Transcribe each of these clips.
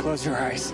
Close your eyes.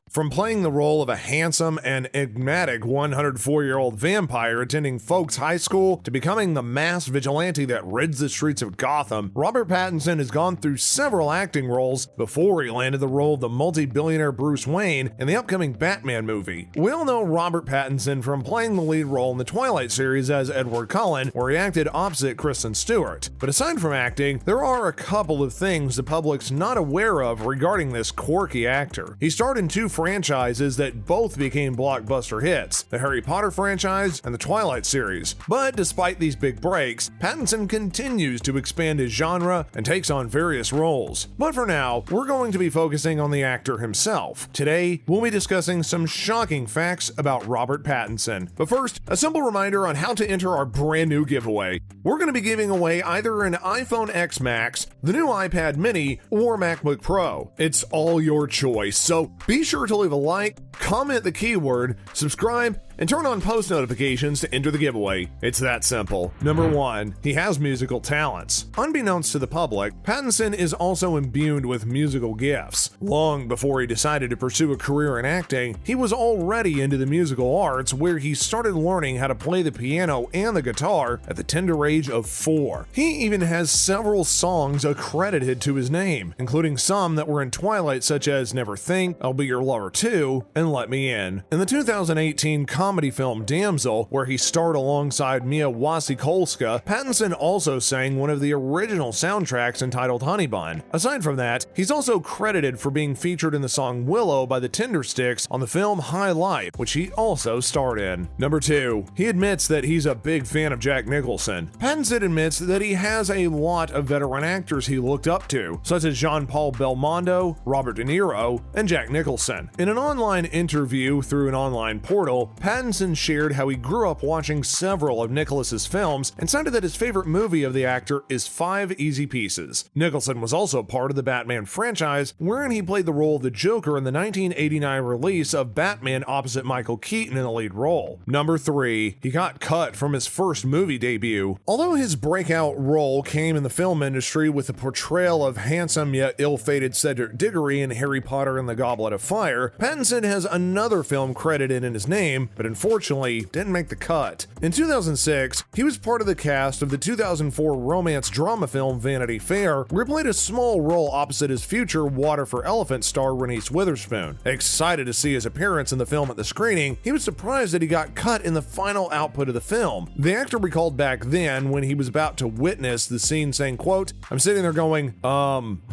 From playing the role of a handsome and enigmatic 104-year-old vampire attending Folks High School to becoming the masked vigilante that rids the streets of Gotham, Robert Pattinson has gone through several acting roles before he landed the role of the multi-billionaire Bruce Wayne in the upcoming Batman movie. We all know Robert Pattinson from playing the lead role in the Twilight series as Edward Cullen, where he acted opposite Kristen Stewart. But aside from acting, there are a couple of things the public's not aware of regarding this quirky actor. He starred in two franchises that both became blockbuster hits, the Harry Potter franchise and the Twilight series. But despite these big breaks, Pattinson continues to expand his genre and takes on various roles. But for now, we're going to be focusing on the actor himself. Today, we'll be discussing some shocking facts about Robert Pattinson. But first, a simple reminder on how to enter our brand new giveaway. We're going to be giving away either an iPhone X Max, the new iPad mini, or MacBook Pro. It's all your choice, so be sure to leave a like, comment the keyword, subscribe, and turn on post notifications to enter the giveaway. It's that simple. Number 1, he has musical talents. Unbeknownst to the public, Pattinson is also imbued with musical gifts. Long before he decided to pursue a career in acting, he was already into the musical arts, where he started learning how to play the piano and the guitar at the tender age of 4. He even has several songs accredited to his name, including some that were in Twilight, such as Never Think, I'll Be Your Lover Too, and Let Me In. In the 2018 comedy film Damsel, where he starred alongside Mia Wasikowska, Pattinson also sang one of the original soundtracks entitled Honey Bun. Aside from that, he's also credited for being featured in the song Willow by the Tindersticks on the film High Life, which he also starred in. Number 2, he admits that he's a big fan of Jack Nicholson. Pattinson admits that he has a lot of veteran actors he looked up to, such as Jean-Paul Belmondo, Robert De Niro, and Jack Nicholson. In an online interview through an online portal, Pattinson shared how he grew up watching several of Nicholas's films and cited that his favorite movie of the actor is 5 Easy Pieces. Nicholson was also part of the Batman franchise, wherein he played the role of the Joker in the 1989 release of Batman opposite Michael Keaton in the lead role. Number 3, he got cut from his first movie debut. Although his breakout role came in the film industry with the portrayal of handsome yet ill-fated Cedric Diggory in Harry Potter and the Goblet of Fire, Pattinson has another film credited in his name, but unfortunately didn't make the cut. In 2006, he was part of the cast of the 2004 romance drama film Vanity Fair, where he played a small role opposite his future Water for Elephant star Reese Witherspoon. Excited to see his appearance in the film at the screening, he was surprised that he got cut in the final output of the film. The actor recalled back then when he was about to witness the scene saying, quote, "I'm sitting there going,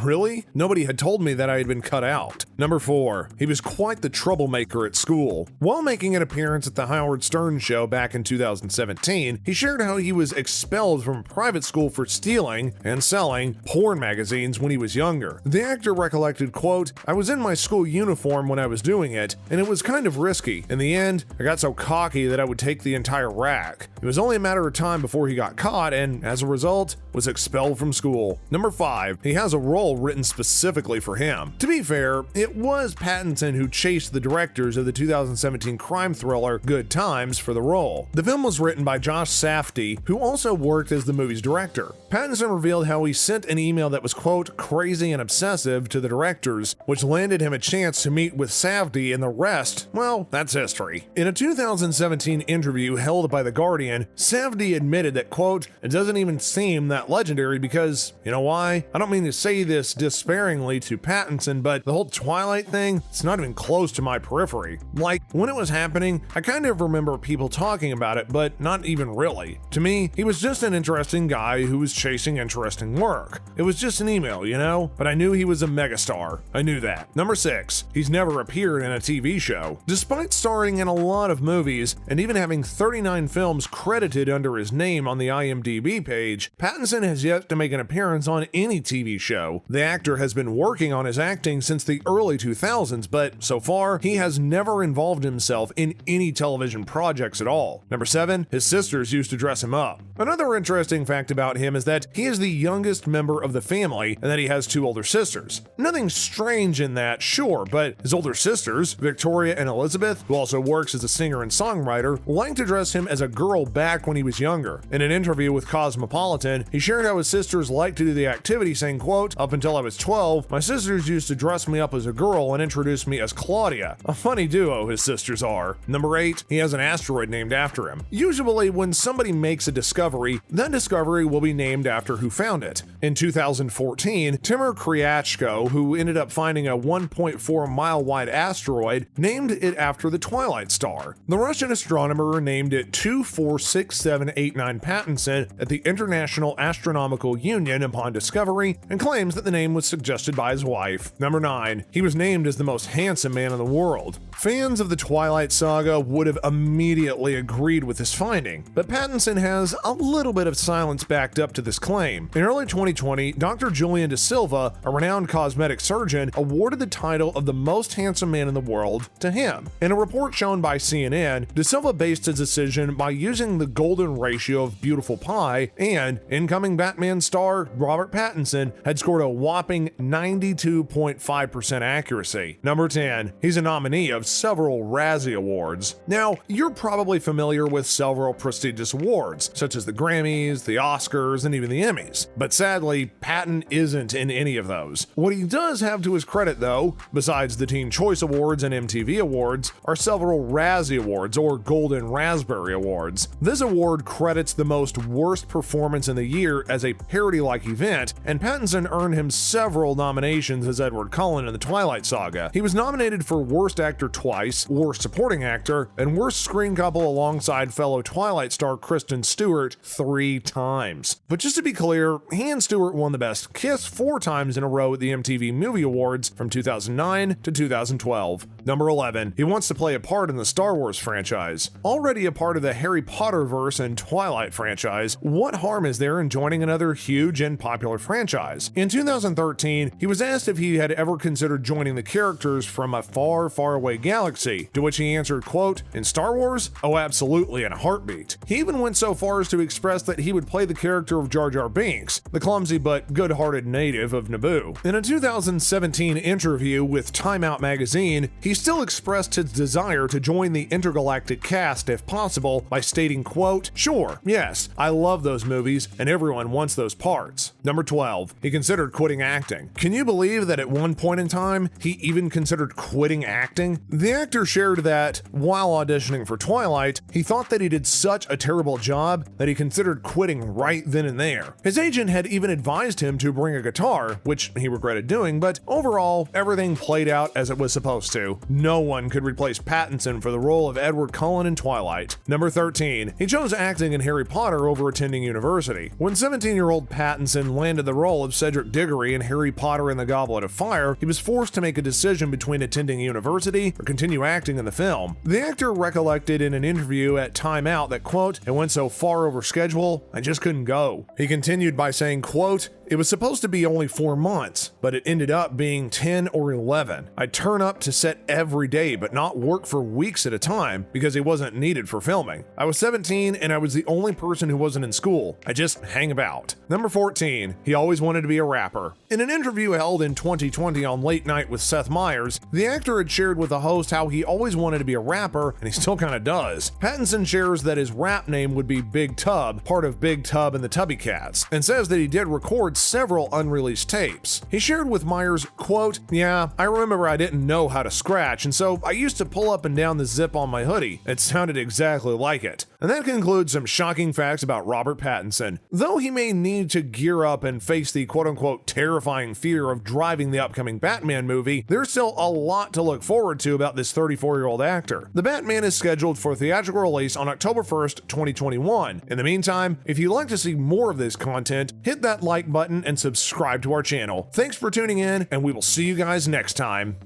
really? Nobody had told me that I had been cut out." Number 4, he was quite the troublemaker at school. While making an appearance at the Howard Stern show back in 2017, he shared how he was expelled from a private school for stealing and selling porn magazines when he was younger. The actor recollected, quote, "I was in my school uniform when I was doing it, and it was kind of risky. In the end, I got so cocky that I would take the entire rack. It was only a matter of time before he got caught, and as a result, was expelled from school." Number 5, he has a role written specifically for him. To be fair, it was Pattinson who chased the directors of the 2017 crime thriller Good Times for the role. The film was written by Josh Safdie, who also worked as the movie's director. Pattinson revealed how he sent an email that was, quote, "crazy and obsessive" to the directors, which landed him a chance to meet with Safdie, and the rest, well, that's history. In a 2017 interview held by The Guardian, Safdie admitted that, quote, "it doesn't even seem that legendary because, you know why? I don't mean to say this despairingly to Pattinson, but the whole Twilight thing, it's not even close to my periphery. Like, when it was happening, I kind of remember people talking about it, but not even really. To me, he was just an interesting guy who was chasing interesting work. It was just an email, you know? But I knew he was a megastar. I knew that." Number 6, he's never appeared in a TV show. Despite starring in a lot of movies and even having 39 films credited under his name on the IMDb page, Pattinson has yet to make an appearance on any TV show. The actor has been working on his acting since the early 2000s, but so far, he has never involved himself in any any television projects at all. Number 7, his sisters used to dress him up. Another interesting fact about him is that he is the youngest member of the family and that he has 2 older sisters. Nothing strange in that, sure, but his older sisters, Victoria and Elizabeth, who also works as a singer and songwriter, liked to dress him as a girl back when he was younger. In an interview with Cosmopolitan, he shared how his sisters liked to do the activity, saying, quote, "Up until I was 12, my sisters used to dress me up as a girl and introduce me as Claudia." A funny duo his sisters are. Number 8, he has an asteroid named after him. Usually when somebody makes a discovery, that discovery will be named after who found it. In 2014, Timur Kryachko, who ended up finding a 1.4 mile wide asteroid, named it after the Twilight star. The Russian astronomer named it 246789 Pattinson at the International Astronomical Union upon discovery and claims that the name was suggested by his wife. Number 9, he was named as the most handsome man in the world. Fans of the Twilight Saga would have immediately agreed with this finding, but Pattinson has a little bit of silence backed up to this claim. In early 2020, Dr. Julian De Silva, a renowned cosmetic surgeon, awarded the title of the most handsome man in the world to him. In a report shown by CNN, De Silva based his decision by using the golden ratio of beautiful pie, and incoming Batman star Robert Pattinson had scored a whopping 92.5% accuracy. Number 10, he's a nominee of several Razzie Awards. Now, you're probably familiar with several prestigious awards, such as the Grammys, the Oscars, and even the Emmys. But sadly, Patton isn't in any of those. What he does have to his credit, though, besides the Teen Choice Awards and MTV Awards, are several Razzie Awards, or Golden Raspberry Awards. This award credits the most worst performance in the year as a parody-like event, and Pattinson earned him several nominations as Edward Cullen in the Twilight Saga. He was nominated for Worst Actor twice, Worst Supporting Actor, and Worst Screen Couple alongside fellow Twilight star Kristen Stewart 3 times. But just to be clear, he and Stewart won the Best Kiss 4 times in a row at the MTV Movie Awards from 2009 to 2012. Number 11, he wants to play a part in the Star Wars franchise. Already a part of the Harry Potter verse and Twilight franchise, what harm is there in joining another huge and popular franchise? In 2013, he was asked if he had ever considered joining the characters from a far, far away galaxy, to which he answered, quote, "In Star Wars? Oh, absolutely, in a heartbeat." He even went so far as to express that he would play the character of Jar Jar Binks, the clumsy but good-hearted native of Naboo. In a 2017 interview with Time Out magazine, he still expressed his desire to join the intergalactic cast if possible by stating, quote, "Sure, yes, I love those movies and everyone wants those parts." Number 12, he considered quitting acting. Can you believe that at one point in time, he even considered quitting acting? The actor shared that, while auditioning for Twilight, he thought that he did such a terrible job that he considered quitting right then and there. His agent had even advised him to bring a guitar, which he regretted doing, but overall, everything played out as it was supposed to. No one could replace Pattinson for the role of Edward Cullen in Twilight. Number 13, he chose acting in Harry Potter over attending university. When 17-year-old Pattinson landed the role of Cedric Diggory in Harry Potter and the Goblet of Fire, he was forced to make a decision between attending university or continue acting in the film. The actor recollected in an interview at Time Out that, quote, "It went so far over schedule, I just couldn't go." He continued by saying, quote, "It was supposed to be only 4 months, but it ended up being 10 or 11. I'd turn up to set every day, but not work for weeks at a time because it wasn't needed for filming. I was 17 and I was the only person who wasn't in school. I just hang about." Number 14, he always wanted to be a rapper. In an interview held in 2020 on Late Night with Seth Meyers, the actor had shared with the host how he always wanted to be a rapper, and he still kinda does. Pattinson shares that his rap name would be Big Tub, part of Big Tub and the Tubby Cats, and says that he did record several unreleased tapes. He shared with Meyers, quote, "Yeah, I remember I didn't know how to scratch, and so I used to pull up and down the zip on my hoodie. It sounded exactly like it." And that concludes some shocking facts about Robert Pattinson. Though he may need to gear up and face the quote-unquote terrifying fear of driving the upcoming Batman movie, there's still a lot to look forward to about this 34-year-old actor. The Batman is scheduled for theatrical release on October 1st, 2021. In the meantime, if you'd like to see more of this content, hit that like button and subscribe to our channel. Thanks for tuning in, and we will see you guys next time.